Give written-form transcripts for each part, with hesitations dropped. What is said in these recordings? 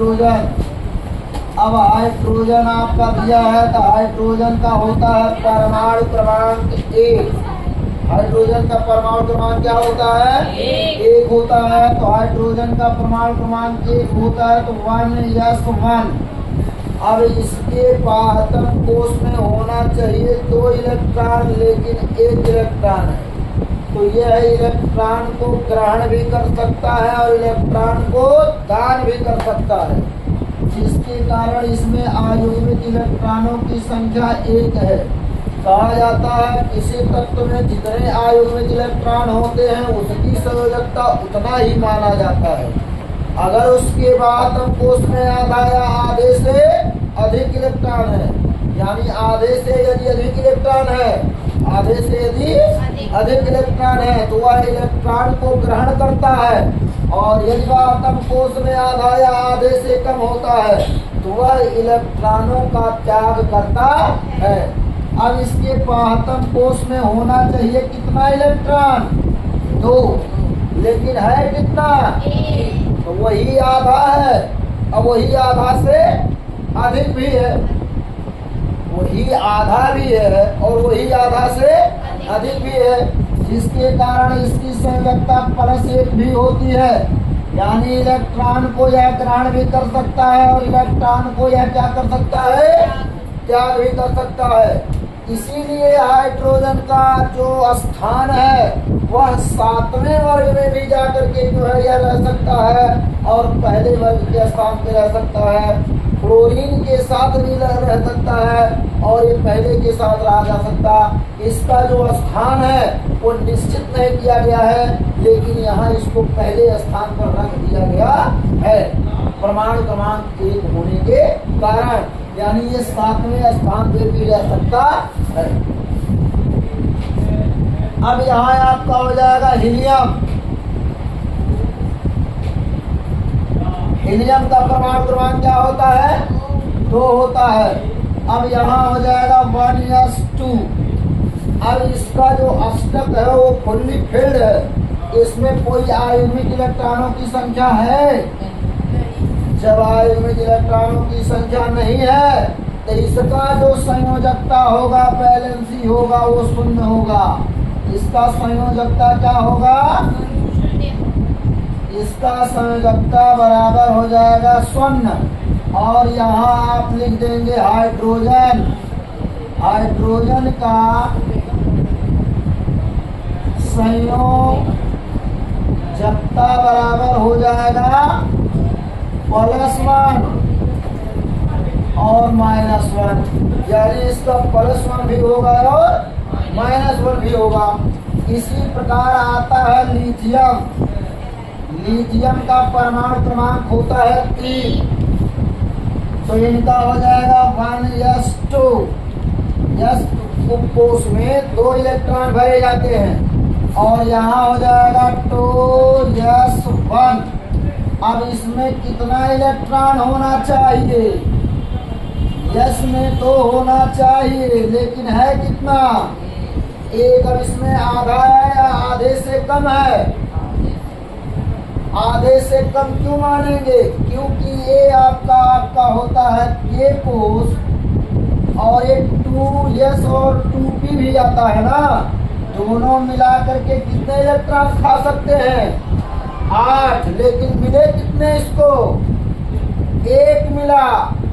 Hydrogen. अब hydrogen आपका दिया है तो हाइड्रोजन का होता है परमाणु क्रमांक 1। हाइड्रोजन का परमाणु क्रमांक क्या होता है? 1 होता है। तो हाइड्रोजन का परमाणु क्रमांक 1 होता है तो 1s1। अब इसके बाहतम कोष में होना चाहिए 2 इलेक्ट्रॉन, लेकिन 1 इलेक्ट्रॉन है। तो यह इलेक्ट्रॉन को ग्रहण भी कर सकता है और इलेक्ट्रॉन को दान भी कर सकता है, जिसके कारण इसमें आयुग्मिक इलेक्ट्रॉनों की संख्या 1 है। कहा जाता है किसी तत्व में जितने आयुग्मिक इलेक्ट्रॉन होते हैं उसकी संयोजकता उतना ही माना जाता है। अगर उसके बाद हम कोष में आधा या आधे से अधिक इलेक्ट्रॉन है, यानी आधे से यदि अधिक इलेक्ट्रॉन है, आधे से यदि अधिक इलेक्ट्रॉन है तो वह इलेक्ट्रॉन को ग्रहण करता है, और यदि आतम कोष में आधा या आधे से कम होता है तो वह इलेक्ट्रॉनों का त्याग करता है। अब इसके पाहतम कोष में होना चाहिए कितना इलेक्ट्रॉन? 2, लेकिन है कितना? तो वही आधा है। अब वही आधा से अधिक भी है, वही आधा भी है और वही आधा से अधिक भी है, जिसके कारण इसकी संयोजकता +1 भी होती है। यानी इलेक्ट्रॉन को यह ग्रहण भी कर सकता है और इलेक्ट्रॉन को यह क्या कर सकता है? त्याग भी कर सकता है। इसीलिए हाइड्रोजन का जो स्थान है वह 7वें वर्ग में भी जाकर के जो है यह रह सकता है और पहले वर्ग के स्थान पे रह सकता है। क्लोरीन के साथ भी रह सकता है और ये पहले के साथ रहा जा सकता। इसका जो स्थान है वो निश्चित नहीं किया गया है, लेकिन यहाँ इसको पहले स्थान पर रख दिया गया है परमाणु क्रमांक 1 होने के कारण, यानी ये 7वें स्थान पे भी रह सकता है। अब यहाँ आपका हो जाएगा हीलियम। हीलियम का परमाणु क्रमांक क्या होता है? 2 होता है। अब यहाँ हो जाएगा 1s2। अब इसका जो अष्टक है वो फुल्ली फिल्ड है, इसमें कोई आयुग्मिक इलेक्ट्रॉनों की संख्या है? जब आयुग्मिक इलेक्ट्रॉनों की संख्या नहीं है तो इसका जो संयोजकता होगा, बैलेंसी होगा, वो 0 होगा। इसका संयोजकता क्या होगा? इसका संयोजकता बराबर हो जाएगा 0। और यहाँ आप लिख देंगे हाइड्रोजन। हाइड्रोजन का संयोजकता बराबर हो जाएगा +1 और -1, यानी इसका +1 भी होगा और -1 भी होगा। इसी प्रकार आता है लिथियम। लिथियम का परमाणु क्रमांक होता है 3। तो इनका हो जाएगा 1s2। s कोष में 2 इलेक्ट्रॉन भरे जाते हैं और यहाँ हो जाएगा 2s1। अब इसमें कितना इलेक्ट्रॉन होना चाहिए? यस में 2 होना चाहिए, लेकिन है कितना? 1। अब इसमें आधा है या आधे से कम है? आधे से कम क्यों मानेंगे? क्योंकि ये आपका होता है K कोष और एक 2s और 2p भी आता है ना, दोनों मिला करके कितने इलेक्ट्रॉन खा सकते हैं? 8। लेकिन मिले कितने इसको? 1 मिला।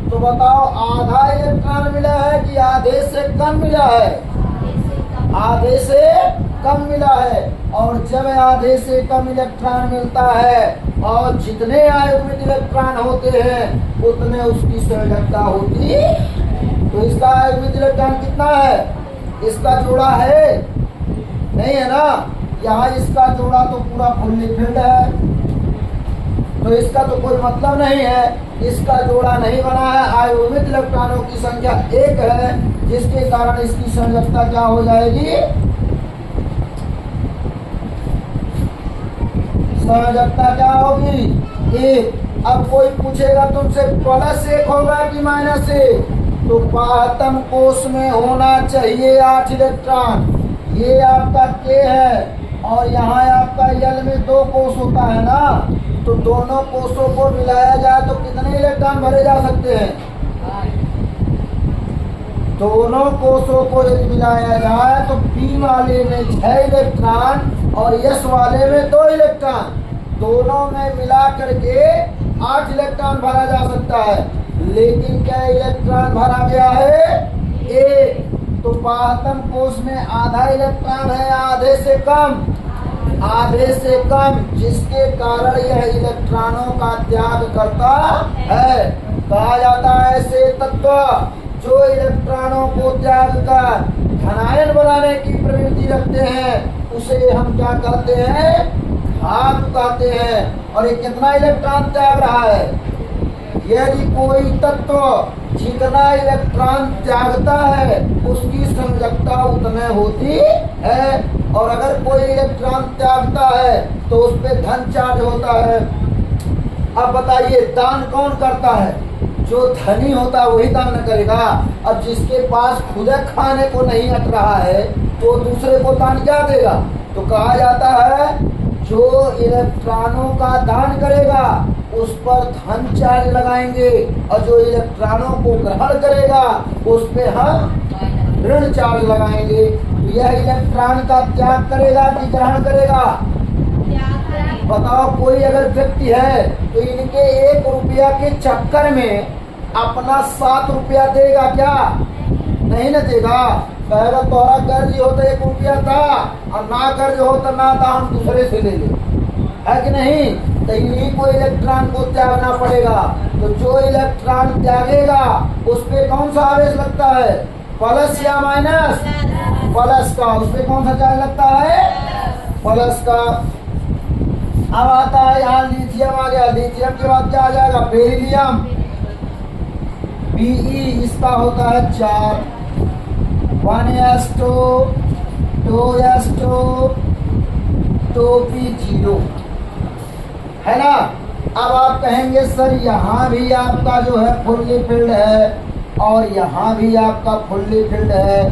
तो बताओ आधा इलेक्ट्रॉन मिला है कि आधे से कम मिला है? आधे से कम मिला है। और जब आधे से कम इलेक्ट्रॉन मिलता है और जितने आयुग्मिक इलेक्ट्रॉन होते हैं उतने उसकी संयोजकता होती। तो इसका आयुग्मिक इलेक्ट्रॉन कितना है? इसका जोड़ा है? नहीं है ना। यहाँ इसका जोड़ा तो पूरा फुल्ली फिल्ड है, तो इसका तो कोई मतलब नहीं है। इसका जोड़ा नहीं बना है। आयुग्मिक इलेक्ट्रॉनों की संख्या 1 है, जिसके कारण इसकी संयोजकता क्या हो जाएगी? संयोजकता क्या होगी? 1। अब कोई पूछेगा तुमसे +1 होगा कि -1? तो पाहतम कोष में होना चाहिए 8 इलेक्ट्रॉन। ये आपका K है और यहाँ आपका L में 2 कोष होता है ना, तो दोनों कोषों को मिलाया जाए तो कितने इलेक्ट्रॉन भरे जा सकते हैं? दोनों कोषों को यदि मिलाया जाए तो P वाले में 6 इलेक्ट्रॉन और S वाले में 2 इलेक्ट्रॉन, दोनों में मिला करके 8 इलेक्ट्रॉन भरा जा सकता है। लेकिन क्या इलेक्ट्रॉन भरा गया है? 1। तो बाहतम कोष में आधा इलेक्ट्रॉन है, आधे से कम, आधे से कम, जिसके कारण यह इलेक्ट्रॉनों का त्याग करता है। कहा जाता है ऐसे तत्व जो इलेक्ट्रॉनों को त्याग कर धनायन बनाने की प्रवृत्ति रखते हैं, उसे हम क्या कहते हैं? घात कहते हैं। और ये कितना इलेक्ट्रॉन त्याग रहा है? यदि कोई तत्व जितना इलेक्ट्रॉन त्यागता है उसकी संयोजकता उतने होती है, और अगर कोई इलेक्ट्रॉन त्यागता है तो उस पे धन चार्ज होता है। अब बताइए दान कौन करता है? जो धनी होता है वही दान करेगा। अब जिसके पास खुद खाने को नहीं हट रहा है तो दूसरे को दान क्या देगा? तो कहा जाता है जो इलेक्ट्रॉनों का दान करेगा उस पर धन चार्ज लगाएंगे, और जो इलेक्ट्रॉनों को ग्रहण करेगा उस पे हम ऋण चार्ज लगाएंगे। तो यह इलेक्ट्रॉन का त्याग करेगा कि ग्रहण करेगा? बताओ, कोई अगर व्यक्ति है तो इनके 1 रुपया के चक्कर में अपना 7 रुपया देगा क्या? नहीं न देगा। पहले तोहरा कर्ज हो तो 1 रुपया था, और ना कर्ज हो तो ना था, हम दूसरे से ले ले, है कि नहीं? तो इन्हीं को इलेक्ट्रॉन को त्यागना पड़ेगा। तो जो इलेक्ट्रॉन त्यागेगा उस पे कौन सा आवेश लगता है? प्लस या माइनस? प्लस का। उस पे कौन सा चार्ज लगता है? प्लस का। अब आता है यहाँ लिथियम आ गया। लिथियम के बाद क्या आ जाएगा? बेरिलियम। Be इसका होता है 4, 1s2 2s2 2p0, है ना? अब आप कहेंगे सर यहाँ भी आपका जो है फुल्ली फिल्ड है और यहाँ भी आपका फुल्ली फिल्ड है।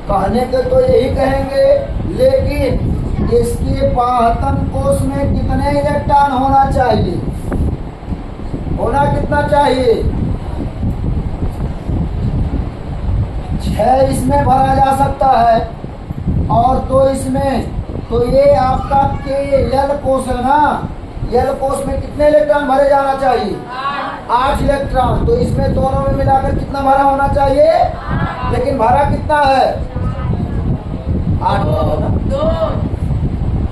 कहने के तो यही कहेंगे, लेकिन इसके बाहतम कोष में कितने इलेक्ट्रॉन होना चाहिए? होना कितना चाहिए? 6 इसमें भरा जा सकता है और 2 इसमें। तो ये आपका L कोष है ना, L कोष में कितने इलेक्ट्रॉन भरे जाना चाहिए? 8 इलेक्ट्रॉन। तो इसमें दोनों में मिलाकर कितना भरा होना चाहिए? लेकिन भरा कितना है? 8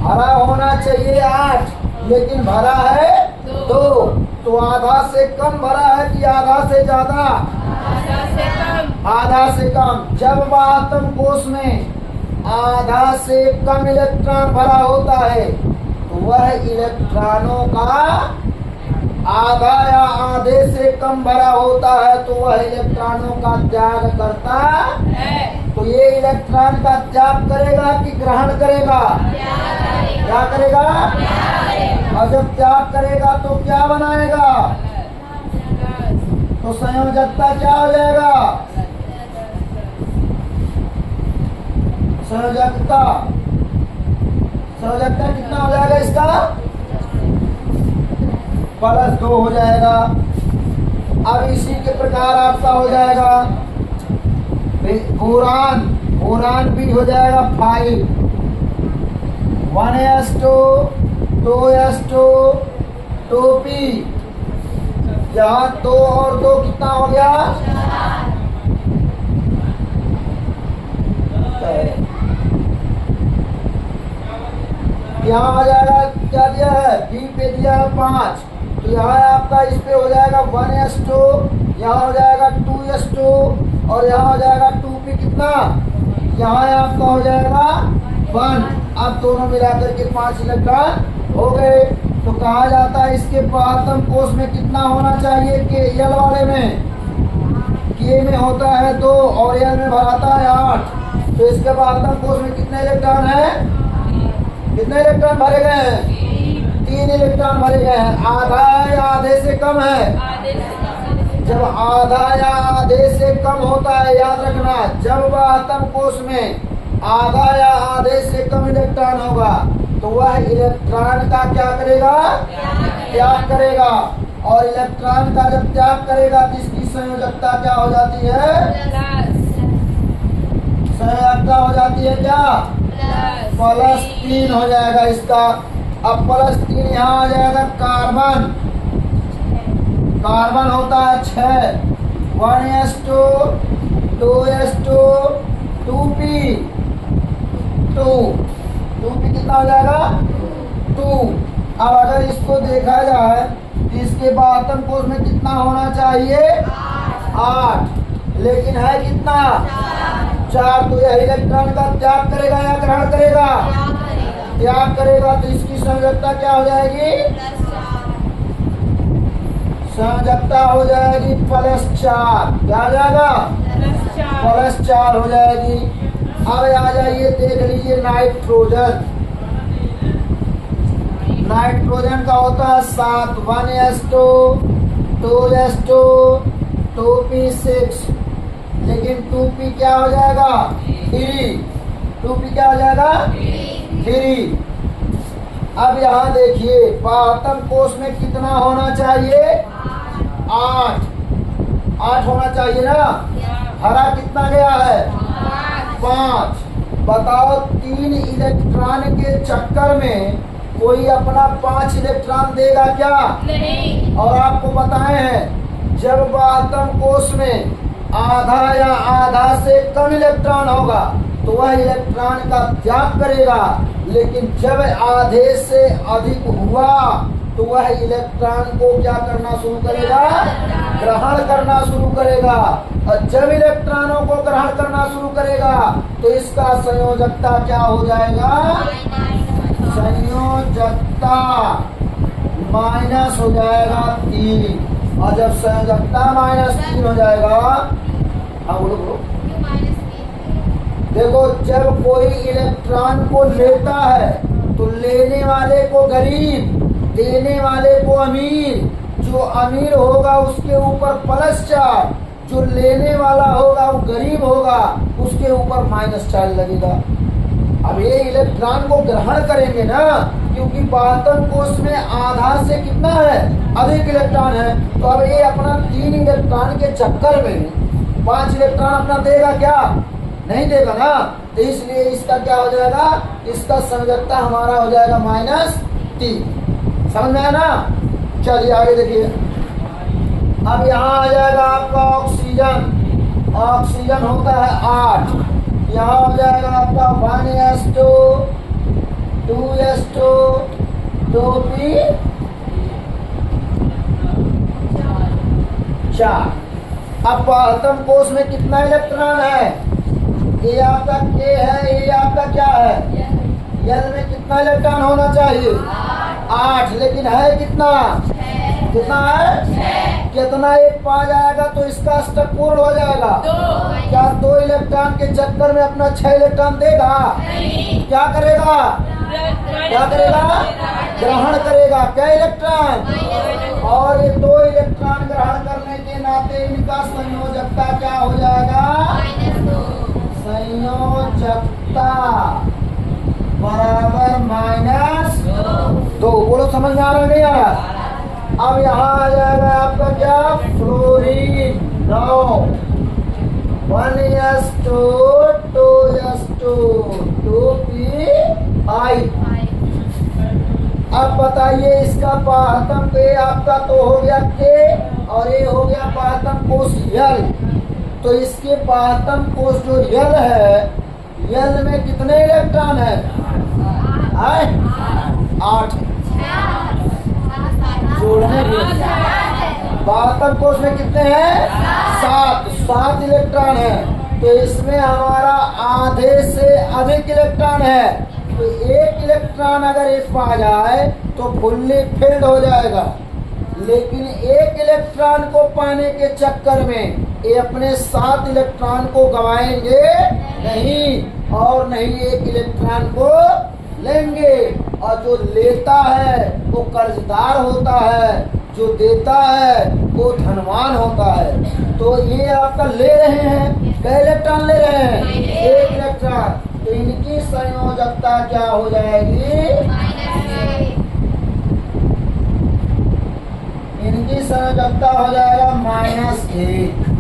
भरा होना चाहिए 8, लेकिन भरा है 2। तो आधा से कम भरा है कि आधा से ज्यादा? आधा से कम। जब बाहतम कोष में आधा से कम इलेक्ट्रॉन भरा होता है तो वह इलेक्ट्रॉनों का आधा या आधे से कम भरा होता है तो वह इलेक्ट्रॉनों का त्याग करता है। तो ये इलेक्ट्रॉन का त्याग करेगा कि ग्रहण करेगा? क्या करेगा? और जब त्याग करेगा तो क्या बनाएगा? तो संयोजकता क्या हो जाएगा? संयोजकता कितना हो जाएगा इसका? +2 हो जाएगा। अब इसी के प्रकार आपका हो जाएगा बोरान भी हो जाएगा 5, 1s2 2s2 2p। यहाँ 2 और 2 कितना हो गया? यहाँ आ जाएगा, क्या दिया है? B पे दिया है 5, तो यहाँ आपका इस पे हो जाएगा 1s2, यहाँ हो जाएगा 2s2 और यहाँ हो जाएगा 2p। कितना? यहाँ आपका हो जाएगा 1। अब दोनों मिलाकर के 5 इलेक्ट्रॉन हो गए। तो कहा जाता है इसके बाहतम कोष में कितना होना चाहिए? के L वाले में K में होता है 2 और L में भराता है 8। तो इसके बाहतम कोष में कितने इलेक्ट्रॉन है? कितने इलेक्ट्रॉन भरे गए हैं? 3 इलेक्ट्रॉन भरे गए हैं। आधा या आधे से कम है? जब आधा या आधे से कम होता है, याद रखना, जब बाहतम कोष में आधा या आधे से कम इलेक्ट्रॉन होगा तो वह इलेक्ट्रॉन का क्या करेगा? त्याग करेगा, और इलेक्ट्रॉन का जब त्याग करेगा तो इसकी संयोजकता क्या हो जाती है? संयोजकता हो जाती है क्या? +3 हो जाएगा इसका। अब +3 यहाँ आ जाएगा कार्बन। कार्बन होता है 6, 1s2 2s2 2p 2p कितना हो जाएगा? 2। अब अगर इसको देखा जाए तो इसके आयतन कोश में कितना होना चाहिए? 8, लेकिन है कितना? 4। तो यह इलेक्ट्रॉन का त्याग करेगा या ग्रहण करेगा? त्याग करेगा, तो इसकी संयोजकता क्या हो जाएगी? संयोजकता हो जाएगी +4। क्या हो जाएगा? +4 हो जाएगी। अब आ जाइए, देख लीजिए नाइट्रोजन। नाइट्रोजन का होता है 7, 1s2 2s2 2p6, लेकिन 2p क्या हो जाएगा? 3। 2p क्या हो जाएगा? 3। अब यहाँ देखिए, आयतन कोश में कितना होना चाहिए? 8 होना चाहिए ना। हरा कितना गया है? 5। बताओ, 3 इलेक्ट्रॉन के चक्कर में कोई अपना 5 इलेक्ट्रॉन देगा क्या? नहीं। और आपको बताए हैं, जब आयतन कोश में आधा या आधा से कम इलेक्ट्रॉन होगा तो वह इलेक्ट्रॉन का त्याग करेगा, लेकिन जब आधे से अधिक हुआ तो वह इलेक्ट्रॉन को क्या करना शुरू करेगा? ग्रहण करना शुरू करेगा। और जब इलेक्ट्रॉनों को ग्रहण करना शुरू करेगा तो इसका संयोजकता क्या हो जाएगा? संयोजकता माइनस हो जाएगा 3। और जब संयोजकता -3 हो जाएगा, हाँ बोलो। देखो, जब कोई इलेक्ट्रॉन को लेता है तो लेने वाले को गरीब, देने वाले को अमीर। जो अमीर होगा उसके ऊपर +4, जो लेने वाला होगा वो गरीब होगा, उसके ऊपर -4 लगेगा। अब ये इलेक्ट्रॉन को ग्रहण करेंगे ना, क्योंकि आयतन कोश में आधा से कितना है? अधिक इलेक्ट्रॉन है। तो अब ये अपना 3 इलेक्ट्रॉन के चक्कर में 5 इलेक्ट्रॉन अपना देगा क्या? नहीं देगा ना। तो इसलिए इसका क्या हो जाएगा? इसका संयोजकता हमारा हो जाएगा -3। समझ में आया ना? चलिए आगे देखिए। अब यहाँ आ जाएगा आपका ऑक्सीजन। ऑक्सीजन होता है 8। यहाँ हो जाएगा आपका 1s2 2s2 2p4। अब आयतन कोश में कितना इलेक्ट्रॉन है? ये आपका K है, ये आपका क्या है? L में कितना इलेक्ट्रॉन होना चाहिए? 8, लेकिन है कितना? कितना है? कितना? एक पा जाएगा तो इसका अष्टक पूर्ण हो जाएगा। क्या 2 इलेक्ट्रॉन के चक्कर में अपना 6 इलेक्ट्रॉन देगा? क्या करेगा? क्या करेगा? ग्रहण करेगा। क्या इलेक्ट्रॉन? और ये 2 इलेक्ट्रॉन ग्रहण करने के नाते इनका संयोजकता क्या हो जाएगा? संयोजकता बराबर -2। बोलो, समझ में आ रहा नहीं आ रहा? अब यहाँ आ जाएगा आपका क्या? Fluorine 9, 1s2 2s2 2p5। अब बताइए, इसका आयतन पे आपका तो हो गया K, और ये हो गया आयतन कोश L। तो इसके आयतन कोश जो L है, L में कितने इलेक्ट्रॉन है? 8। जोड़ने आयतन कोश में कितने हैं? 7 इलेक्ट्रॉन है। तो इसमें हमारा आधे से अधिक इलेक्ट्रॉन है। तो 1 इलेक्ट्रॉन अगर एक पा जाए तो फुल्ली फिल्ड हो जाएगा, लेकिन 1 इलेक्ट्रॉन को पाने के चक्कर में ये अपने 7 इलेक्ट्रॉन को गवाएंगे नहीं, और नहीं 1 इलेक्ट्रॉन को लेंगे। और जो लेता है वो कर्जदार होता है, जो देता है वो धनवान होता है। तो ये आपका ले रहे हैं, क्या इलेक्ट्रॉन ले रहे हैं? 1 इलेक्ट्रॉन। तो इनकी संयोजकता क्या हो जाएगी? इनकी संयोजकता हो जाएगा -1।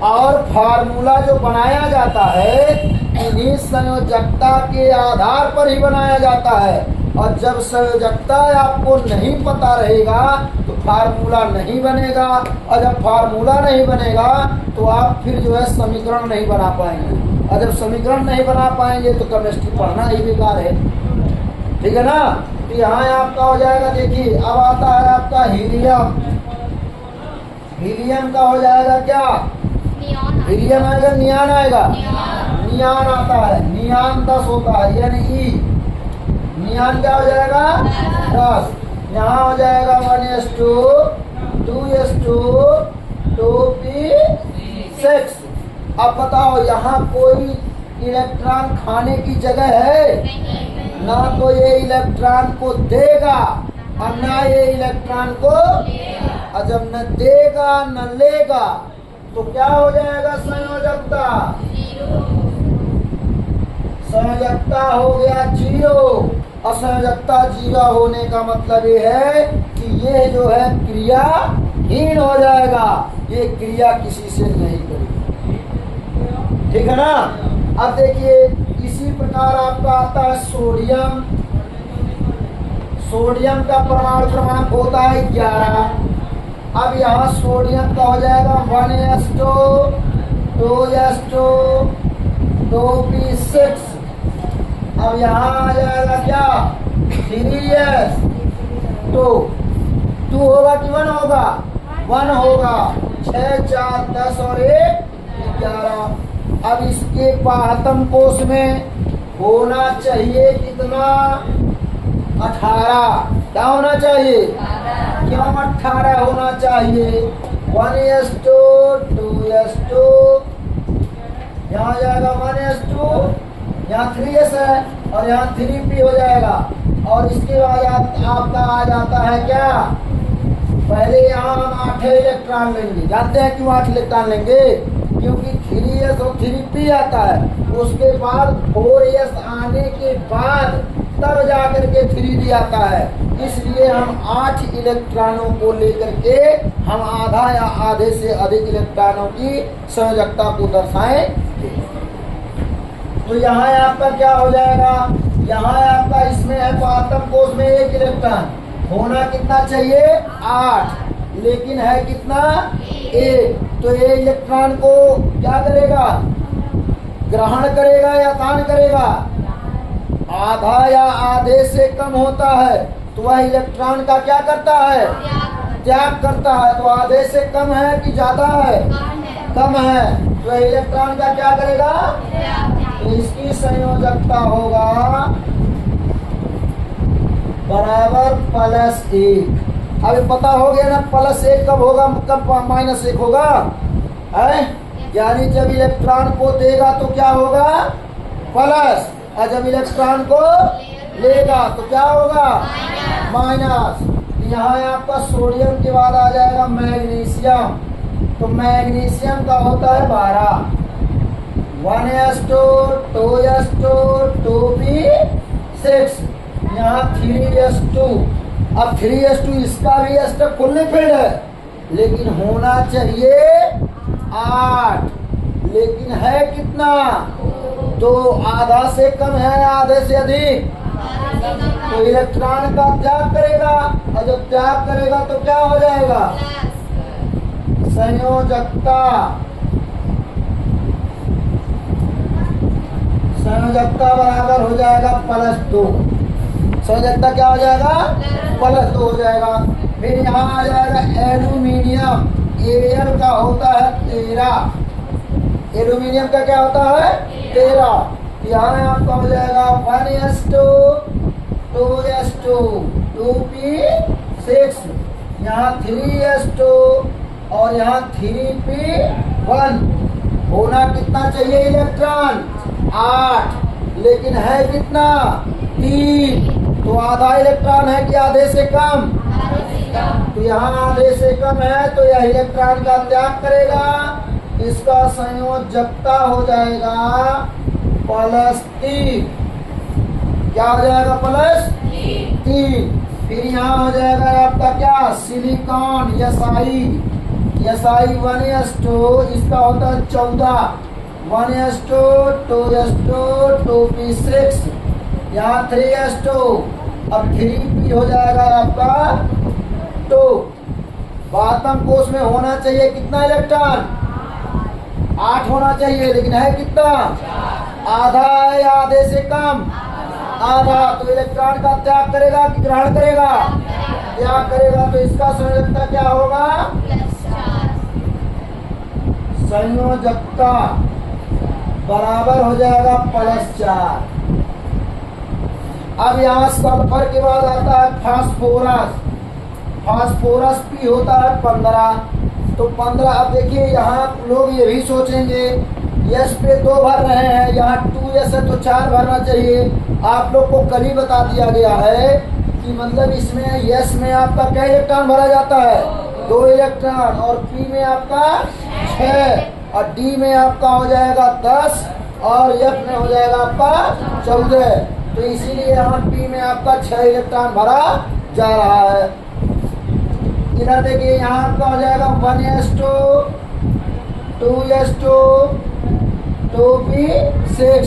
और फार्मूला जो बनाया जाता है इन्हीं संयोजकता के आधार पर ही बनाया जाता है। और जब संयोजकता आपको नहीं पता रहेगा तो फार्मूला नहीं बनेगा, और जब फार्मूला नहीं बनेगा तो आप फिर जो है समीकरण नहीं बना पाएंगे, और जब समीकरण नहीं बना पाएंगे तो केमिस्ट्री पढ़ना ही बेकार है। ठीक है ना। तो यहाँ आपका हो जाएगा, देखिए अब आता है आपका हीलियम। हीलियम का हो जाएगा क्या? हीलियम आएगा, नियान आएगा, नियान आता है, नियान 10 होता है यानी ई। नियान क्या हो जाएगा? 10। यहाँ हो जाएगा 1s2 2s2 2p6। अब बताओ यहाँ कोई इलेक्ट्रॉन खाने की जगह है? ना तो ये इलेक्ट्रॉन को देगा और ना ये इलेक्ट्रॉन को, और जब न देगा न लेगा तो क्या हो जाएगा? संयोजकता। संयोजकता हो गया 0। असंयोजकता 0 होने का मतलब ये है कि ये जो है क्रियाहीन हो जाएगा, ये क्रिया किसी से नहीं करेगी। ठीक है ना। अब देखिए इसी प्रकार आपका आता है सोडियम। सोडियम का परमाणु क्रमांक होता है 11। अब यहाँ सोडियम का हो जाएगा 1s2 2s2 2p6। अब यहाँ आ जाएगा क्या? 3s2 2 होगा कि 1 होगा? 1 होगा। 6 4 10 और 1 11। अब इसके पाहतम कोश में होना चाहिए कितना? 18। क्या होना चाहिए? क्यों 18 होना चाहिए? 1s2 2s2, यहाँ जाएगा 1s2, यहाँ 3s है और यहाँ 3p हो जाएगा। और इसके बाद आपका आ जाता है क्या? पहले यहाँ हम 8 इलेक्ट्रॉन लेंगे। जानते हैं क्यों 8 इलेक्ट्रॉन लेंगे? क्योंकि 3s और 3p आता है, उसके बाद 4s आने के बाद तब जाकर के 3d आता है। इसलिए हम 8 इलेक्ट्रॉनों को लेकर के हम आधा या आधे से अधिक इलेक्ट्रॉनों की संयोजकता को दर्शाएंगे। तो यहाँ आपका क्या हो जाएगा? यहाँ आपका इसमें है पातम कोश में 1 इलेक्ट्रॉन, होना कितना चाहिए? 8, लेकिन है कितना? 1। तो ये इलेक्ट्रॉन को क्या करेगा? ग्रहण करेगा या दान करेगा? आधा या आधे से कम होता है तो वह इलेक्ट्रॉन का क्या करता है? त्याग करता है। तो आधे से कम है कि ज्यादा है? कम है। तो इलेक्ट्रॉन का क्या करेगा? तो इसकी संयोजकता होगा बराबर +1। अभी पता हो गया ना +1 कब होगा, कब -1 होगा है? यानी जब इलेक्ट्रॉन को देगा तो क्या होगा? प्लस, और जब इलेक्ट्रॉन को लेगा तो क्या होगा? माइनस। यहाँ आपका सोडियम के बाद आ जाएगा मैग्नीशियम। तो मैग्नीशियम का होता है 12। 1s2 2s2 2p6, यहाँ 3s2। अब 3s2 इसका भी स्टेप फुल्ली फिल्ड है, लेकिन होना चाहिए 8, लेकिन है कितना? तो आधा से कम है, आधे से अधिक। तो इलेक्ट्रॉन का त्याग करेगा, और जब त्याग करेगा तो क्या हो जाएगा? संयोजकता। संयोजकता बराबर हो जाएगा +2। संयोजकता क्या हो जाएगा? +2 हो जाएगा। फिर यहाँ आ जाएगा एल्यूमिनियम। एल का होता है 13। एल्यूमिनियम का क्या होता है? 13। यहाँ आपका हो जाएगा 1s2 2s2 2p6, यहाँ 3s2 और यहाँ 3p1। होना कितना चाहिए इलेक्ट्रॉन? 8, लेकिन है कितना? 3। तो आधा इलेक्ट्रॉन है कि आधे से कम? तो यहाँ आधे से कम है, तो यह इलेक्ट्रॉन का त्याग करेगा। इसका संयोजकता हो जाएगा +3। क्या हो जाएगा? +3। फिर यहाँ हो जाएगा आपका क्या, सिलिकॉन SI 1s2, इसका होता है 14, 1s2 2s2 2p6, यहाँ 3s2, अब 3p हो जाएगा आपका 2। बातम कोष में होना चाहिए कितना इलेक्ट्रॉन, 8 होना चाहिए, लेकिन है कितना, आधा है या आधे से कम, आधा। तो इलेक्ट्रॉन का त्याग करेगा कि ग्रहण करेगा, त्याग करेगा। तो इसका संयोजकता क्या होगा, संयोजकता बराबर हो जाएगा +4। अब यहाँ सल्फर के बाद आता है फास्फोरस। फास्फोरस P होता है 15, तो 15। अब देखिए यहाँ लोग ये भी सोचेंगे S पे 2 भर रहे हैं, यहाँ 2s है तो 4 भरना चाहिए। आप लोग को कल ही बता दिया गया है कि मतलब इसमें S में आपका क्या इलेक्ट्रॉन भरा जाता है, 2 इलेक्ट्रॉन, और P में आपका 6, और D में आपका हो जाएगा 10, और F में हो जाएगा आपका 14। तो इसीलिए यहाँ P में आपका 6 इलेक्ट्रॉन भरा जा रहा है। इधर देखिए यहाँ आपका हो जाएगा 1s2 2s2 2p6,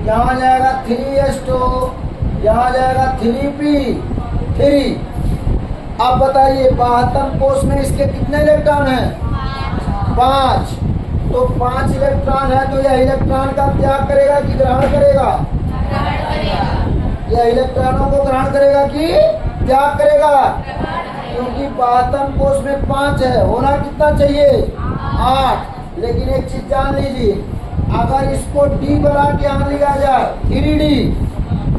यहाँ जाएगा 3s2, यहाँ जाएगा 3p3। अब बताइए 72 कोष में इसके कितने इलेक्ट्रॉन हैं, 5। तो 5 इलेक्ट्रॉन है, तो यह इलेक्ट्रॉन का त्याग करेगा कि ग्रहण करेगा, यह इलेक्ट्रॉनों को ग्रहण करेगा कि त्याग करेगा, क्योंकि 72 कोष में 5 है, होना कितना चाहिए, 8। लेकिन एक चीज जान लीजिए, अगर इसको D बना के यहाँ लिया जाए 3D,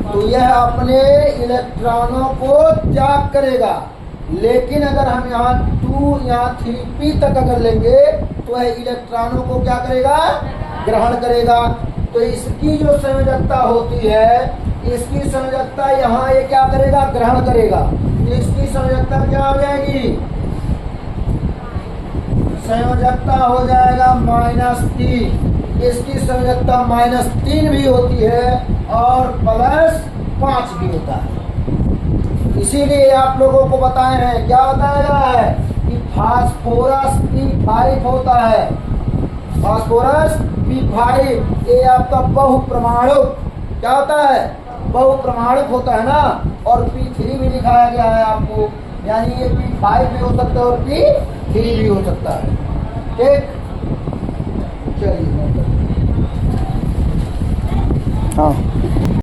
तो यह अपने इलेक्ट्रॉनों को त्याग करेगा। लेकिन अगर हम यहाँ 2 यहाँ 3p तक अगर लेंगे तो यह इलेक्ट्रॉनों को क्या करेगा, ग्रहण करेगा। तो इसकी जो संयोजकता होती है, इसकी संयोजकता यहाँ ये क्या करेगा, ग्रहण करेगा। तो इसकी संयोजकता क्या हो जाएगी, संयोजकता हो जाएगा -3। इसकी संयोजकता -3 भी होती है और +5 भी होता है। इसीलिए आप लोगों को बताए हैं, क्या बताया गया है कि फास्फोरस P5 होता है, फास्फोरस P5 ये आपका बहुप्रमाणुक क्या होता है, बहुप्रमाणुक होता है ना। और P3 भी दिखाया गया है आपको, यानी ये P5 भी हो सकता है और P3 भी हो सकता है। ठीक, चलिए हाँ।